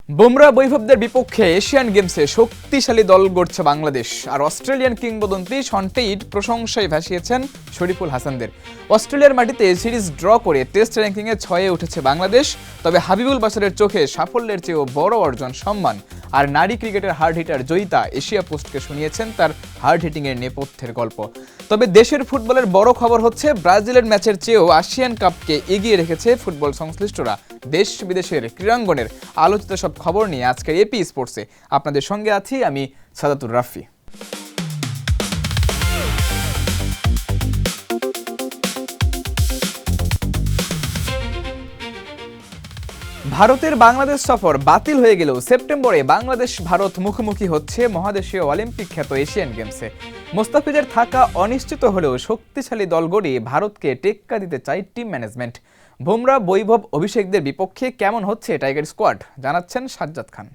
বুমরা বৈভবদের বিপক্ষে এশিয়ান গেমসে শক্তিশালী দল গড়ছে বাংলাদেশ। আর অস্ট্রেলিয়ান কিংবদন্তি শন টেইট প্রশংসায় ভাসিয়েছেন শরীফুল হাসানদের। অস্ট্রেলিয়ার মাটিতে সিরিজ ড্র করে টেস্ট র্যাঙ্কিংয়ে 6-এ উঠেছে বাংলাদেশ। তবে হাবিবুল বাশারের চোখে সাফল্যের চেয়েও বড় অর্জন সম্মান। আর নারী ক্রিকেটের হার্ড হিটার জয়িতা এশিয়া পোস্টকে শুনিয়েছেন তার হার্ড হিটিংয়ের নেপথ্যের গল্প। তবে দেশের ফুটবলের বড় খবর হচ্ছে ব্রাজিলের ম্যাচের চেয়েও আসিয়ান কাপকে এগিয়ে রেখেছে ফুটবল সংশ্লিষ্টরা। দেশ বিদেশের ক্রীড়াঙ্গনের আলোচিত সব খবর নিয়ে আজকের এপি স্পোর্টসে আপনাদের সঙ্গে আছি আমি সাদাতুর রাফি। ভারতের বাংলাদেশ সফর বাতিল হয়ে গেলেও সেপ্টেম্বরে বাংলাদেশ ভারত মুখোমুখি হচ্ছে মহাদেশীয় অলিম্পিক খ্যাত এশিয়ান গেমসে। মোস্তাফিজের থাকা অনিশ্চিত হলেও শক্তিশালী দল গড়ে ভারতকে টেক্কা দিতে চায় টিম ম্যানেজমেন্ট। বুমরা বৈভব অভিষেকদের বিপক্ষে কেমন হচ্ছে টাইগার স্কোয়াড, জানাচ্ছেন সাজ্জাদ খান।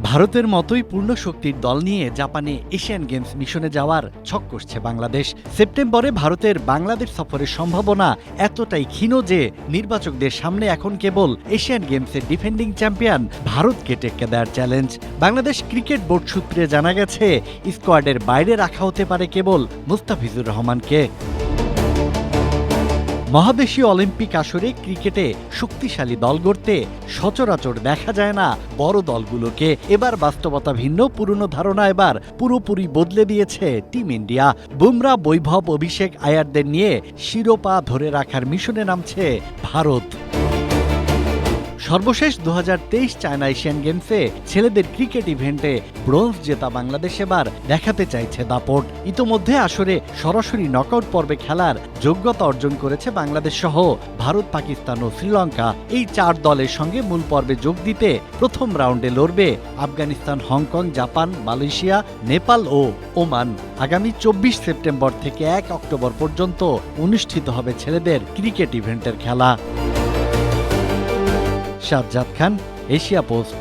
ভারতের মতোই পূর্ণ শক্তির দল নিয়ে জাপানে এশিয়ান গেমস মিশনে যাওয়ার ছক কষছে বাংলাদেশ। সেপ্টেম্বরে ভারতের বাংলাদেশ সফরের সম্ভাবনা এতটাই ক্ষীণ যে নির্বাচকদের সামনে এখন কেবল এশিয়ান গেমসের ডিফেন্ডিং চ্যাম্পিয়ন ভারতকে টেক্কা দেওয়ার চ্যালেঞ্জ। বাংলাদেশ ক্রিকেট বোর্ড সূত্রে জানা গেছে স্কোয়াডের বাইরে রাখা হতে পারে কেবল মুস্তাফিজুর রহমানকে। মহাদেশীয় অলিম্পিক আসরে ক্রিকেটে শক্তিশালী দল গড়তে সচরাচর দেখা যায় না বড় দলগুলোকে। এবার বাস্তবতা ভিন্ন, পুরনো ধারণা এবার পুরোপুরি বদলে দিয়েছে টিম ইন্ডিয়া। বুমরা বৈভব অভিষেক আয়ারদের নিয়ে শিরোপা ধরে রাখার মিশনে নামছে ভারত। সর্বশেষ 2023 চায়না এশিয়ান গেমসে ছেলেদের ক্রিকেট ইভেন্টে ব্রোঞ্জ জেতা বাংলাদেশ এবার দেখাতে চাইছে দাপট। ইতোমধ্যে আসরে সরাসরি নকআউট পর্বে খেলার যোগ্যতা অর্জন করেছে বাংলাদেশ সহ ভারত, পাকিস্তান ও শ্রীলঙ্কা। এই 4 দলের সঙ্গে মূল পর্বে যোগ দিতে প্রথম রাউন্ডে লড়বে Afghanistan, Hong Kong, Japan, Malaysia, Nepal ও ওমান। আগামী 24 সেপ্টেম্বর থেকে 1 অক্টোবর পর্যন্ত অনুষ্ঠিত হবে ছেলেদের ক্রিকেট ইভেন্টের খেলা। সাজ্জাদ খান, এশিয়া পোস্ট।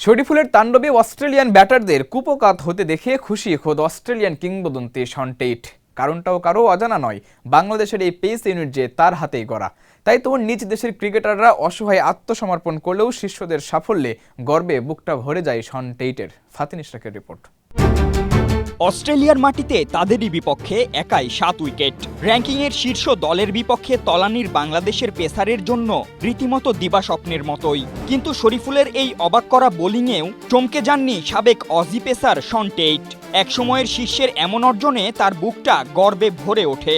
শরীফুলের তাণ্ডবে অস্ট্রেলিয়ান ব্যাটারদের কুপকাত হতে দেখে খুশি খোদ অস্ট্রেলিয়ান কিংবদন্তি শন টেইট। কারণটাও কারো অজানা নয়, বাংলাদেশের এই পেস ইউনিট যে তার হাতেই গড়া। তাই তো নিজ দেশের ক্রিকেটাররা অসহায় আত্মসমর্পণ করলেও শিষ্যদের সাফল্যে গর্বে বুকটা ভরে যায় শন টেইটের। ফাতিন ইশরাকের রিপোর্ট। অস্ট্রেলিয়ার মাটিতে তাদেরই বিপক্ষে একাই 7 উইকেট। র্যাঙ্কিংয়ের শীর্ষ দলের বিপক্ষে তলানির বাংলাদেশের পেসারের জন্য রীতিমতো দিবাস্বপ্নের মতোই। কিন্তু শরীফুলের এই অবাক করা বোলিংয়েও চমকে যাননি সাবেক অজি পেসার শন টেইট। একসময়ের শীর্ষের এমন অর্জনে তার বুকটা গর্বে ভরে ওঠে।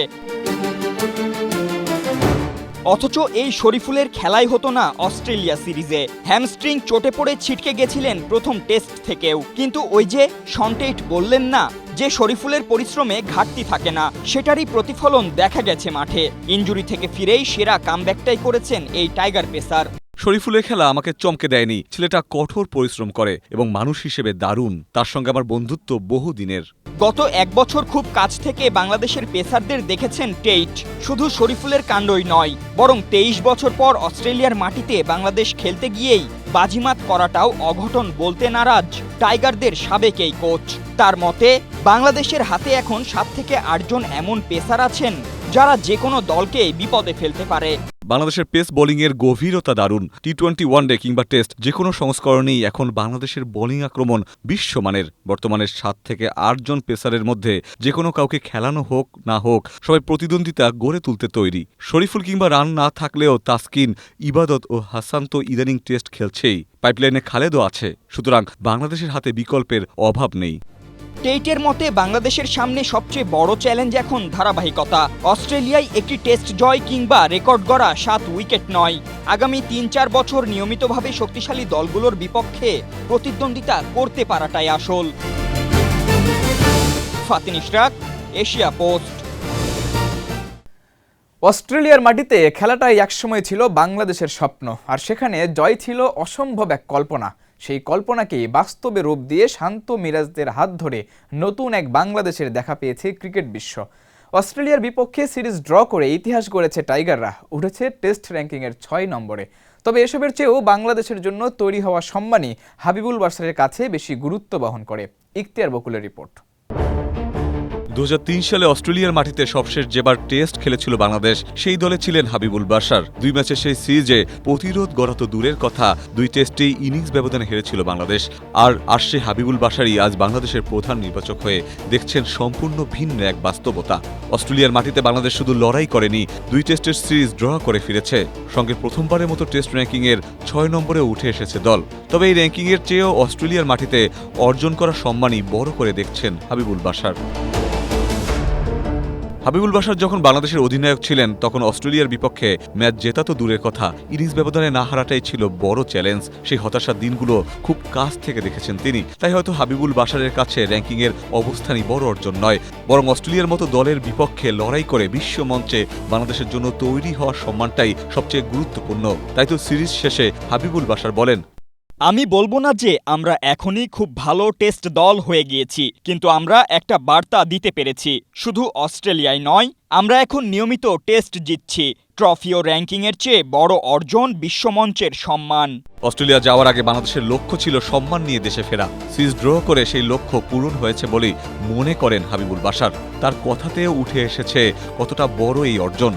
অথচ এই শরীফুলের খেলাই হতো না অস্ট্রেলিয়া সিরিজে। হ্যামস্ট্রিং চোটে পড়ে ছিটকে গেছিলেন প্রথম টেস্ট থেকেও। কিন্তু ওই যে শন টেইট বললেন না যে শরীফুলের পরিশ্রমে ঘাটতি থাকে না, সেটারই প্রতিফলন দেখা গেছে মাঠে। ইনজুরি থেকে ফিরেই সেরা কামব্যাকটাই করেছেন এই টাইগার পেসার। শরীফুলের খেলা আমাকে চমকে দেয়নি। ছেলেটা কঠোর পরিশ্রম করে এবং মানুষ হিসেবে দারুণ। তার সঙ্গে আমার বন্ধুত্ব বহুদিনের। গত 1 বছর খুব কাছ থেকে বাংলাদেশের পেসারদের দেখেছেন টেইট। শুধু শরীফুলের কাণ্ডই নয়, বরং 23 বছর পর অস্ট্রেলিয়ার মাটিতে বাংলাদেশ খেলতে গিয়েই বাজিমাত করাটাও অঘটন বলতে নারাজ টাইগারদের সাবেক এই কোচ। তার মতে বাংলাদেশের হাতে এখন 7 থেকে 8 জন এমন পেসার আছেন যারা যে কোনো দলকে বিপদে ফেলতে পারে। বাংলাদেশের পেস বোলিংয়ের গভীরতা দারুণ। টি-20, ওয়ানডে কিংবা টেস্ট যে কোনো সংস্করণেই এখন বাংলাদেশের বোলিং আক্রমণ বিশ্বমানের। বর্তমানে 7 থেকে 8 জন পেসারের মধ্যে যে কোনো কাউকে খেলানো হোক না হোক, সবাই প্রতিদ্বন্দ্বিতা গড়ে তুলতে তৈরি। শরীফুল কিংবা রান না থাকলেও তাসকিন, ইবাদত ও হাসান তো ইদানিং টেস্ট খেলছেই। পাইপলাইনে খালেদও আছে। সুতরাং বাংলাদেশের হাতে বিকল্পের অভাব নেই। টেইটের মতে বাংলাদেশের সামনে সবচেয়ে বড় চ্যালেঞ্জ এখন ধারাবাহিকতা। অস্ট্রেলিয়ায় একটি টেস্ট জয় কিংবা রেকর্ড গড়া 7 উইকেট নয়। আগামী 3-4 বছর নিয়মিতভাবে শক্তিশালী দলগুলোর বিপক্ষে প্রতিদ্বন্দ্বিতা করতে পারাটাই আসল। Fatin Ishraq, Asia Post. অস্ট্রেলিয়ার মাটিতে খেলাটাই একসময় ছিল বাংলাদেশের স্বপ্ন, আর সেখানে জয় ছিল অসম্ভব এক কল্পনা। সেই কল্পনাকেই বাস্তবে রূপ দিয়ে শান্ত মিরাজদের হাত ধরে নতুন এক বাংলাদেশের দেখা পেয়েছে ক্রিকেট বিশ্ব। অস্ট্রেলিয়ার বিপক্ষে সিরিজ ড্র করে ইতিহাস গড়েছে টাইগাররা, উঠেছে টেস্ট র্যাঙ্কিংয়ের 6 নম্বরে। তবে এসবের চেয়েও বাংলাদেশের জন্য তৈরি হওয়া সম্মানই হাবিবুল বাশারের কাছে বেশি গুরুত্ব বহন করে। ইখতিয়ার বকুলের রিপোর্ট। 2003 সালে অস্ট্রেলিয়ার মাটিতে সবশেষ যেবার টেস্ট খেলেছিল বাংলাদেশ, সেই দলে ছিলেন হাবিবুল বাশার। 2 ম্যাচের সেই সিরিজে প্রতিরোধ গড়া তো দূরের কথা, 2 টেস্টেই ইনিংস ব্যবধানে হেরেছিল বাংলাদেশ। আর সেই হাবিবুল বাশারই আজ বাংলাদেশের প্রধান নির্বাচক হয়ে দেখছেন সম্পূর্ণ ভিন্ন এক বাস্তবতা। অস্ট্রেলিয়ার মাটিতে বাংলাদেশ শুধু লড়াই করেনি, 2 টেস্টের সিরিজ ড্র করে ফিরেছে। সঙ্গে প্রথমবারের মতো টেস্ট র্যাঙ্কিংয়ের 6 নম্বরে উঠে এসেছে দল। তবে এই র্যাঙ্কিংয়ের চেয়েও অস্ট্রেলিয়ার মাটিতে অর্জন করা সম্মানই বড় করে দেখছেন হাবিবুল বাশার। হাবিবুল বাশার যখন বাংলাদেশের অধিনায়ক ছিলেন তখন অস্ট্রেলিয়ার বিপক্ষে ম্যাচ জেতা তো দূরের কথা, ইনিংস ব্যবধানে না হারাটাই ছিল বড় চ্যালেঞ্জ। সেই হতাশার দিনগুলো খুব কাছ থেকে দেখেছেন তিনি। তাই হয়তো হাবিবুল বাশারের কাছে র্যাঙ্কিংয়ের অবস্থানই বড় অর্জন নয়, বরং অস্ট্রেলিয়ার মতো দলের বিপক্ষে লড়াই করে বিশ্ব মঞ্চে বাংলাদেশের জন্য তৈরি হওয়ার সম্মানটাই সবচেয়ে গুরুত্বপূর্ণ। তাই তো সিরিজ শেষে হাবিবুল বাশার বলেন, আমি বলবো না যে আমরা এখনই খুব ভালো টেস্ট দল হয়ে গিয়েছি, কিন্তু আমরা একটা বার্তা দিতে পেরেছি। শুধু অস্ট্রেলিয়ায় নয়, আমরা এখন নিয়মিত টেস্ট জিতছি। ট্রফি ও র্যাঙ্কিংয়ের চেয়ে বড় অর্জন বিশ্বমঞ্চের সম্মান। অস্ট্রেলিয়া যাওয়ার আগে বাংলাদেশের লক্ষ্য ছিল সম্মান নিয়ে দেশে ফেরা। সিরিজ ড্র করে সেই লক্ষ্য পূরণ হয়েছে বলেই মনে করেন হাবিবুল বাশার। তার কথাতেও উঠে এসেছে কতটা বড় এই অর্জন।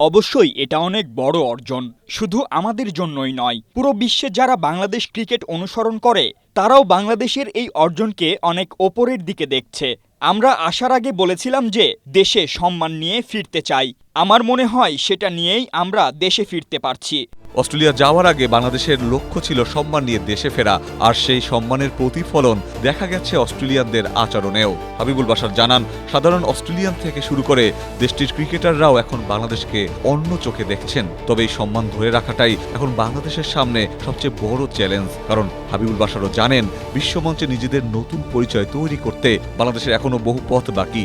অবশ্যই এটা অনেক বড় অর্জন, শুধু আমাদের জন্যই নয়, পুরো বিশ্বে যারা বাংলাদেশ ক্রিকেট অনুসরণ করে তারাও বাংলাদেশের এই অর্জনকে অনেক ওপরের দিকে দেখছে। আমরা আসার আগে বলেছিলাম যে দেশে সম্মান নিয়ে ফিরতে চাই। আমার মনে হয় সেটা নিয়েই আমরা দেশে ফিরতে পারছি। অস্ট্রেলিয়া যাওয়ার আগে বাংলাদেশের লক্ষ্য ছিল সম্মান নিয়ে দেশে ফেরা, আর সেই সম্মানের প্রতিফলন দেখা গেছে অস্ট্রেলিয়ানদের আচরণেও। হাবিবুল বাশার জানান, সাধারণ অস্ট্রেলিয়ান থেকে শুরু করে দেশটির ক্রিকেটাররাও এখন বাংলাদেশকে অন্য চোখে দেখছেন। তবে এই সম্মান ধরে রাখাটাই এখন বাংলাদেশের সামনে সবচেয়ে বড় চ্যালেঞ্জ। কারণ হাবিবুল বাশারও জানেন, বিশ্বমঞ্চে নিজেদের নতুন পরিচয় তৈরি করতে বাংলাদেশের এখনো বহু পথ বাকি।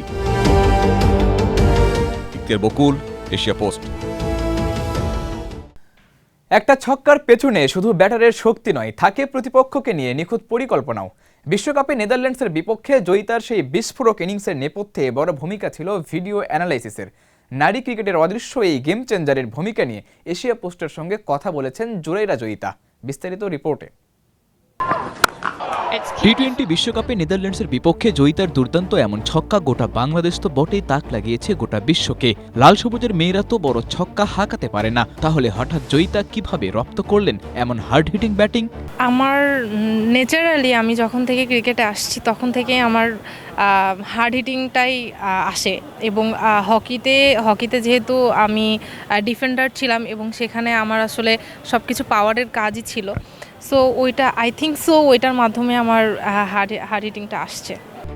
ইকতিয়ার বকুল, এশিয়া পোস্ট। একটা ছক্কার পেছনে শুধু ব্যাটারের শক্তি নয়, থাকে প্রতিপক্ষকে নিয়ে নিখুঁত পরিকল্পনাও। বিশ্বকাপে নেদারল্যান্ডসের বিপক্ষে জয়িতার সেই বিস্ফোরক ইনিংসের নেপথ্যে বড় ভূমিকা ছিল ভিডিও অ্যানালাইসিসের। নারী ক্রিকেটের অদৃশ্য এই গেম চেঞ্জারের ভূমিকা নিয়ে এশিয়া পোস্টের সঙ্গে কথা বলেছেন জুরাইরা জয়িতা। বিস্তারিত রিপোর্টে। টি-20 বিশ্বকাপে নেদারল্যান্ডসের বিপক্ষে জয়িতার দুর্দান্ত এমন ছক্কা গোটা বাংলাদেশ তো বটেই, তাক লাগিয়েছে গোটা বিশ্বকে। লাল সবুজের মেয়েরা তো বড় ছক্কা হাঁকাতে পারে না, তাহলে হঠাৎ জয়িতা কিভাবে রপ্ত করলেন এমন হার্ড হিটিং ব্যাটিং? আমার ন্যাচারালি আমি যখন থেকে ক্রিকেটে আসছি তখন থেকে আমার হার্ড হিটিংটাই আসে। এবং হকিতে যেহেতু আমি ডিফেন্ডার ছিলাম এবং সেখানে আমার আসলে সব কিছু পাওয়ারের কাজই ছিল, সো ওইটা ওইটার মাধ্যমে আমার হার্ড হিটিংটা আসছে।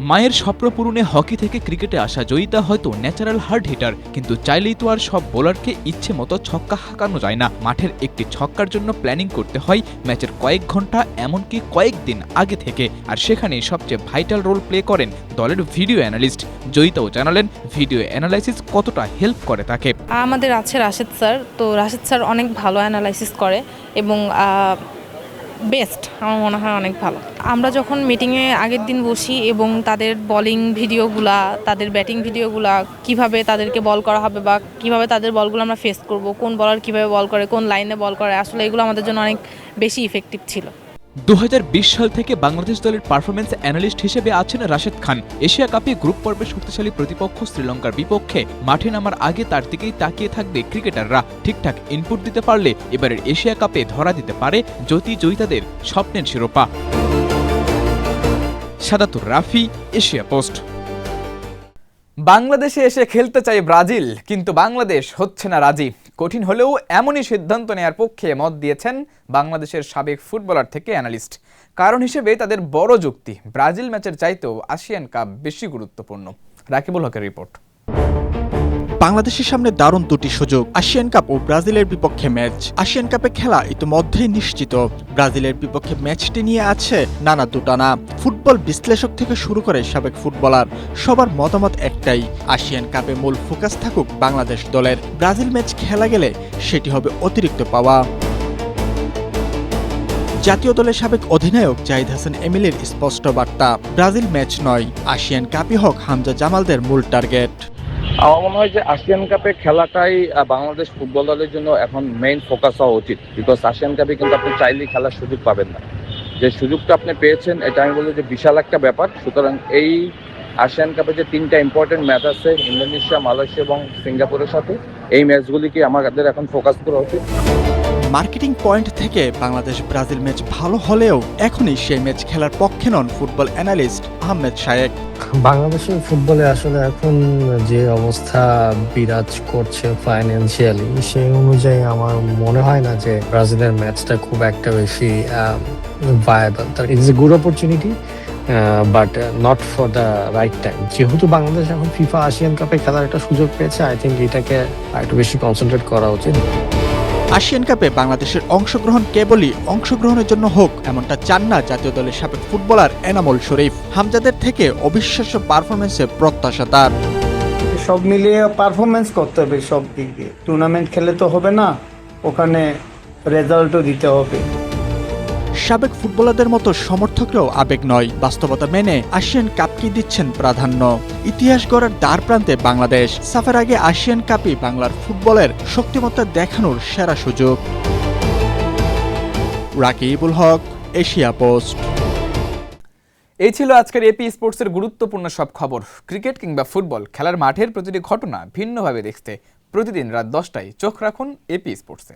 মায়ের স্বপ্ন পূরণে হকি থেকে ক্রিকেটে আসা জয়িতা হয়তো ন্যাচারাল হার্ড হিটার, কিন্তু চাইলেই তো আর সব বোলারকে ইচ্ছে মতো ছক্কা হাঁকানো যায় না। মাঠের একটি ছক্কার জন্য প্ল্যানিং করতে হয় ম্যাচের কয়েক ঘন্টা, এমনকি কয়েকদিন আগে থেকে। আর সেখানে সবচেয়ে ভাইটাল রোল প্লে করেন দলের ভিডিও অ্যানালিস্ট। জয়িতাও জানালেন ভিডিও অ্যানালাইসিস কতটা হেল্প করে তাকে। আমাদের আছে রাশেদ স্যার, তো রাশেদ স্যার অনেক ভালো অ্যানালাইসিস করে এবং বেস্ট, আমার মনে হয় অনেক ভালো। আমরা যখন মিটিংয়ে আগের দিন বসি এবং তাদের বোলিং ভিডিওগুলা, তাদের ব্যাটিং ভিডিওগুলা, কিভাবে তাদেরকে বল করা হবে বা কিভাবে তাদের বলগুলো আমরা ফেস করব, কোন বলার কিভাবে বল করে, কোন লাইনে বল করে, আসলে এগুলো আমাদের জন্য অনেক বেশি ইফেক্টিভ ছিল। 2020 সাল থেকে বাংলাদেশ দলের পারফরমেন্স অ্যানালিস্ট হিসেবে আছেন রাশেদ খান। এশিয়া কাপে গ্রুপ পর্বে শক্তিশালী প্রতিপক্ষ শ্রীলঙ্কার বিপক্ষে মাঠে নামার আগে তার দিকেই তাকিয়ে থাকবে ক্রিকেটাররা। ঠিকঠাক ইনপুট দিতে পারলে এবারের এশিয়া কাপে ধরা দিতে পারে জয়িতাদের স্বপ্নের শিরোপা। সাদাতুর রাফি, এশিয়া পোস্ট। বাংলাদেশে এসে খেলতে চায় ব্রাজিল, কিন্তু বাংলাদেশ হচ্ছে না রাজি। কঠিন হলেও এমনই সিদ্ধান্ত নেয়ার পক্ষে মত দিয়েছেন বাংলাদেশের সাবেক ফুটবলার থেকে অ্যানালিস্ট। কারণ হিসেবে তাদের বড় যুক্তি, ব্রাজিল ম্যাচের চাইতেও আসিয়ান কাপ বেশি গুরুত্বপূর্ণ। রাকিবুল হকের রিপোর্ট। বাংলাদেশের সামনে দারুণ দুটি সুযোগ, আসিয়ান কাপ ও ব্রাজিলের বিপক্ষে ম্যাচ। আসিয়ান কাপে খেলা ইতিমধ্যেই নিশ্চিত। ব্রাজিলের বিপক্ষে ম্যাচটি নিয়ে আছে নানা দুটানা। ফুটবল বিশ্লেষক থেকে শুরু করে সাবেক ফুটবলার সবার মতামত একটাই, আসিয়ান কাপে মূল ফোকাস থাকুক বাংলাদেশ দলের। ব্রাজিল ম্যাচ খেলা গেলে সেটি হবে অতিরিক্ত পাওয়া। জাতীয় দলের সাবেক অধিনায়ক জাহিদ হাসান এমিলের স্পষ্ট বার্তা, ব্রাজিল ম্যাচ নয়, আসিয়ান কাপই হোক হামজা জামালদের মূল টার্গেট। আমার মনে হয় যে আসিয়ান কাপে খেলাটাই বাংলাদেশ ফুটবল দলের জন্য এখন মেইন ফোকাস হওয়া উচিত। বিকজ আসিয়ান কাপে কিন্তু আপনি চাইলেই খেলার সুযোগ পাবেন না। যে সুযোগটা আপনি পেয়েছেন এটা আমি বলবো যে বিশাল একটা ব্যাপার। সুতরাং এই আসিয়ান কাপে যে 3টা ইম্পর্টেন্ট ম্যাচ আছে ইন্দোনেশিয়া, মালয়েশিয়া এবং সিঙ্গাপুরের সাথে, এই ম্যাচগুলিকে আমাদের এখন ফোকাস করা উচিত। মার্কেটিং পয়েন্ট থেকে বাংলাদেশ ব্রাজিল ম্যাচ ভালো হলেও এখনই সেই ম্যাচ খেলার পক্ষে নন ফুটবল অ্যানালিস্ট আহমেদ শায়েক। বাংলাদেশের ফুটবলে আসলে এখন যে অবস্থা বিরাজ করছে ফাইন্যান্সিয়ালি, সেই অনুযায়ী আমার মনে হয় না যে ব্রাজিলের ম্যাচটা খুব একটা বেশি viable. It's a good opportunity but not for the right time. যেহেতু বাংলাদেশ এখন ফিফা এশিয়ান কাপে খেলার একটা সুযোগ পেয়েছে, আই থিঙ্ক এটাকে একটু বেশি কনসেন্ট্রেট করা উচিত। এশিয়ান কাপে বাংলাদেশের অংশগ্রহণ কেবলই অংশগ্রহণের জন্য হোক, এমনটা চান না জাতীয় দলের সাবেক ফুটবলার এনামুল শরীফ। হামজাদের থেকে অবিশ্বাস্য পারফরমেন্সের প্রত্যাশা তার। সব মিলিয়ে পারফরমেন্স করতে হবে সব দিক দিয়ে। টুর্নামেন্ট খেলে তো হবে না, ওখানে রেজাল্টও দিতে হবে। সাবেক ফুটবলারদের মতো সমর্থকরাও আবেগ নয়, বাস্তবতা মেনে এশিয়ান কাপকে দিচ্ছেন প্রাধান্য। ইতিহাস গড়ার দ্বার প্রান্তে বাংলাদেশ, সাফের আগে এশিয়ান কাপই বাংলার ফুটবলের শক্তিমত্তা দেখানোর সেরা সুযোগ। রাকিবুল হক, এশিয়া পোস্ট। এই ছিল আজকের এপি স্পোর্টসের গুরুত্বপূর্ণ সব খবর। ক্রিকেট কিংবা ফুটবল, খেলার মাঠের প্রতিটি ঘটনা ভিন্নভাবে দেখতে প্রতিদিন রাত 10টায় চোখ রাখুন এপি স্পোর্টসে।